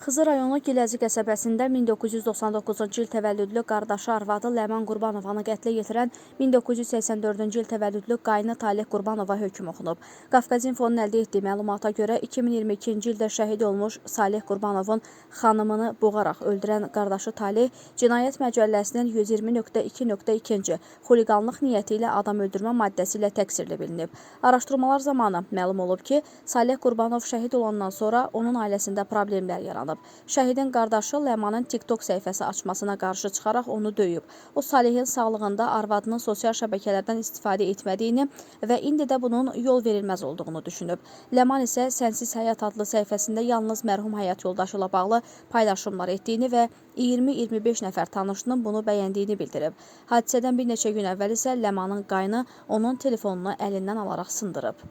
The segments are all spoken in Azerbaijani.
Xızı rayonu Giləzi qəsəbəsində 1999-cu il təvəllüdlü qardaşı arvadı Ləman Qurbanovanı qətlə yetirən 1984-cü il təvəllüdlü qayını Taleh Qurbanova hökm oxunub. Qafqaz İnfonun əldə etdiyi məlumata görə 2022-ci ildə şəhid olmuş Saleh Qurbanovun xanımını boğaraq öldürən qardaşı Taleh Cinayət Məcəlləsinin 120.2.2-ci xuliqanlıq niyyəti ilə adam öldürmə maddəsi ilə təqsirli bilinib. Araşdırmalar zamanı məlum olub ki, Saleh Qurbanov şəhid olandan sonra onun ailəsində problemlər yaranıb. Şəhidin qardaşı Ləmanın TikTok səhifəsi açmasına qarşı çıxaraq onu döyüb. O, Salehin sağlığında arvadının sosial şəbəkələrdən istifadə etmədiyini və indi də bunun yol verilməz olduğunu düşünüb. Ləman isə Sənsiz Həyat adlı səhifəsində yalnız mərhum həyat yoldaşı ilə bağlı paylaşımlar etdiyini və 20-25 nəfər tanışının bunu bəyəndiyini bildirib. Hadisədən bir neçə gün əvvəl isə Ləmanın qayını onun telefonunu əlindən alaraq sındırıb.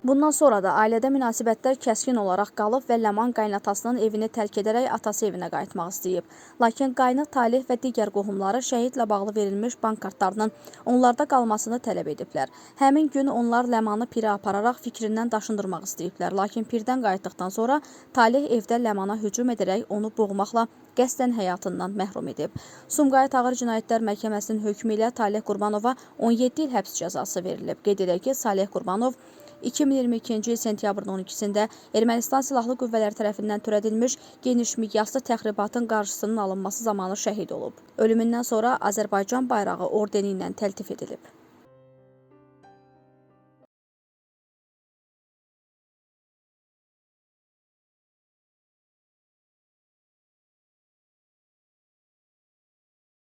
Bundan sonra da ailədə münasibətlər kəskin olaraq qalıb və Ləman qaynatasının evini tərk edərək atası evinə qayıtmaq istəyib. Lakin qayını Taleh və digər qohumları şəhidlə bağlı verilmiş bank kartlarının onlarda qalmasını tələb ediblər. Həmin gün onlar Ləmanı pirə apararaq fikrindən daşındırmaq istəyiblər. Lakin pirdən qayıtdıqdan sonra Taleh evdə Ləmana hücum edərək onu boğmaqla qəsdən həyatından məhrum edib. Sumqayıt Ağır Cinayətlər Məhkəməsinin hökmü ilə Taleh Qurbanova 17 il həbs cəzası verilib. Qeyd edək ki, Saleh Qurbanov 2022-ci il sentyabrın 12-sində Ermənistan Silahlı Qüvvələri tərəfindən törədilmiş geniş miqyaslı təxribatın qarşısının alınması zamanı şəhid olub. Ölümündən sonra Azərbaycan bayrağı ordeni ilə təltif edilib.